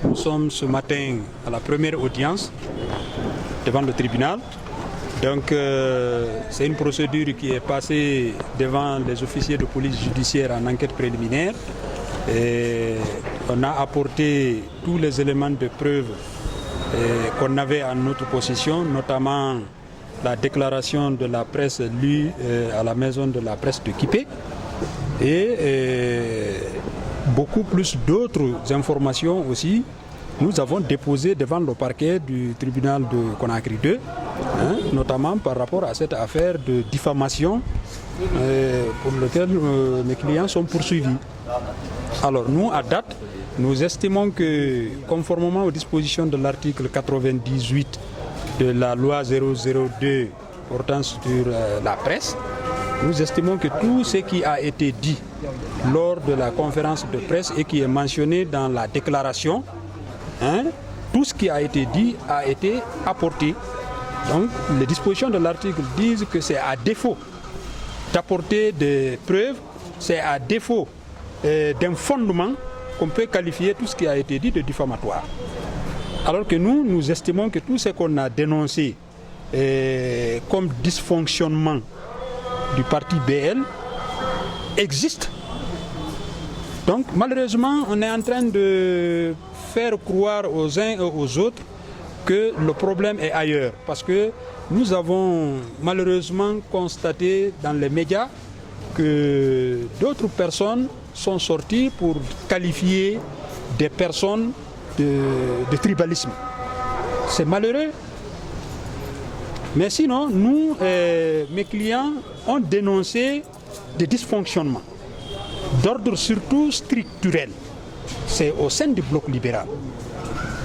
Nous sommes ce matin à la première audience devant le tribunal. Donc c'est une procédure qui est passée devant les officiers de police judiciaire en enquête préliminaire. Et on a apporté tous les éléments de preuve qu'on avait en notre possession, notamment la déclaration de la presse lue à la maison de la presse de Kipé et beaucoup plus d'autres informations aussi. Nous avons déposé devant le parquet du tribunal de Conakry 2, notamment par rapport à cette affaire de diffamation pour laquelle mes clients sont poursuivis. Alors nous, à date, nous estimons que, conformément aux dispositions de l'article 98 de la loi 002 portant sur la presse, nous estimons que tout ce qui a été dit lors de la conférence de presse et qui est mentionné dans la déclaration, tout ce qui a été dit a été apporté. Donc les dispositions de l'article disent que c'est à défaut d'apporter des preuves, c'est à défaut d'un fondement qu'on peut qualifier tout ce qui a été dit de diffamatoire. Alors que nous estimons que tout ce qu'on a dénoncé comme dysfonctionnement du parti BL existe. Donc malheureusement, on est en train de faire croire aux uns et aux autres que le problème est ailleurs. Parce que nous avons malheureusement constaté dans les médias que d'autres personnes sont sorties pour qualifier des personnes de tribalisme. C'est malheureux. Mais sinon, nous, mes clients, ont dénoncé des dysfonctionnements d'ordre surtout structurel. C'est au sein du bloc libéral.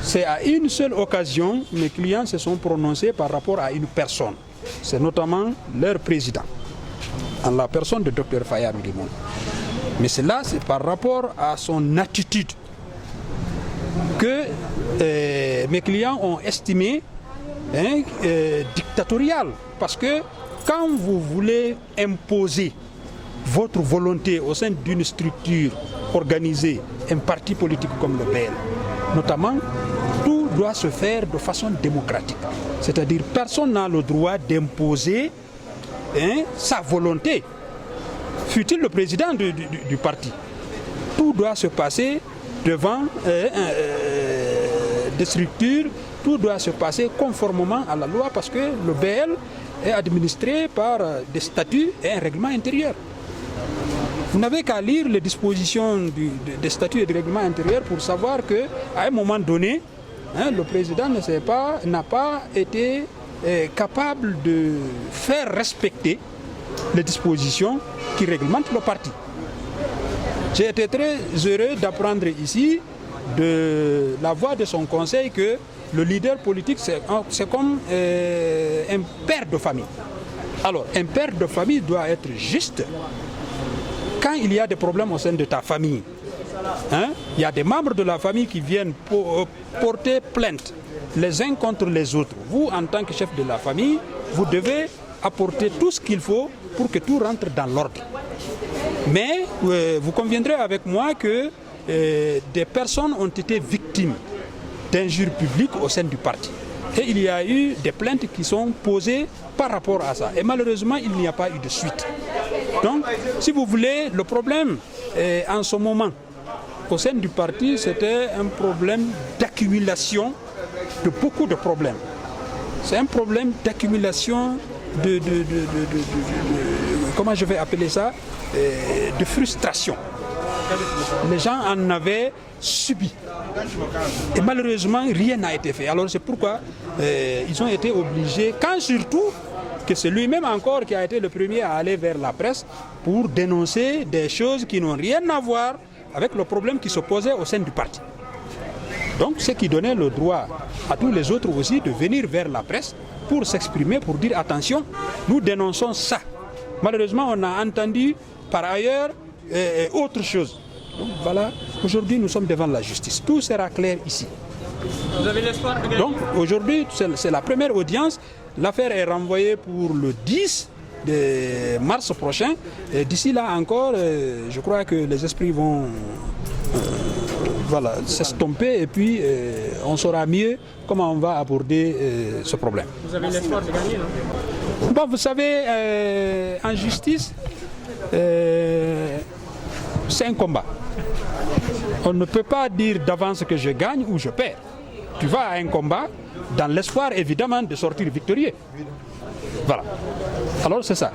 C'est à une seule occasion, mes clients se sont prononcés par rapport à une personne. C'est notamment leur président, en la personne de Dr Faya Milimoun. Mais cela, c'est par rapport à son attitude que mes clients ont estimé dictatoriale. Parce que quand vous voulez imposer votre volonté au sein d'une structure organisée, un parti politique comme le BL, notamment, tout doit se faire de façon démocratique. C'est-à-dire personne n'a le droit d'imposer sa volonté, fût-il le président du parti. Tout doit se passer devant des structures, tout doit se passer conformément à la loi parce que le BL est administré par des statuts et un règlement intérieur. Vous n'avez qu'à lire les dispositions des statuts et du règlement intérieur pour savoir qu'à un moment donné, le président n'a pas été capable de faire respecter les dispositions qui réglementent le parti. J'ai été très heureux d'apprendre ici de la voix de son conseil que le leader politique, c'est comme un père de famille. Alors, un père de famille doit être juste. Quand il y a des problèmes au sein de ta famille, il y a des membres de la famille qui viennent porter plainte les uns contre les autres. Vous, en tant que chef de la famille, vous devez apporter tout ce qu'il faut pour que tout rentre dans l'ordre. Mais vous conviendrez avec moi que des personnes ont été victimes d'injures publiques au sein du parti. Et il y a eu des plaintes qui sont posées par rapport à ça. Et malheureusement, il n'y a pas eu de suite. Donc, si vous voulez, le problème en ce moment, au sein du parti, c'était un problème d'accumulation de beaucoup de problèmes. C'est un problème d'accumulation comment je vais appeler ça, de frustration. Les gens en avaient subi. Et malheureusement, rien n'a été fait. Alors c'est pourquoi ils ont été obligés, quand surtout que c'est lui-même encore qui a été le premier à aller vers la presse pour dénoncer des choses qui n'ont rien à voir avec le problème qui se posait au sein du parti. Donc ce qui donnait le droit à tous les autres aussi de venir vers la presse pour s'exprimer, pour dire attention, nous dénonçons ça. Malheureusement, on a entendu par ailleurs autre chose. Donc voilà, aujourd'hui nous sommes devant la justice. Tout sera clair ici. Vous avez l'espoir de gagner? Donc aujourd'hui, c'est la première audience. L'affaire est renvoyée pour le 10 de mars prochain. D'ici là encore, je crois que les esprits vont voilà, s'estomper et puis on saura mieux comment on va aborder ce problème. Vous avez l'espoir de gagner, non? Bon, vous savez, en justice, c'est un combat. On ne peut pas dire d'avance que je gagne ou je perds. Tu vas à un combat dans l'espoir évidemment de sortir victorieux. Voilà. Alors c'est ça.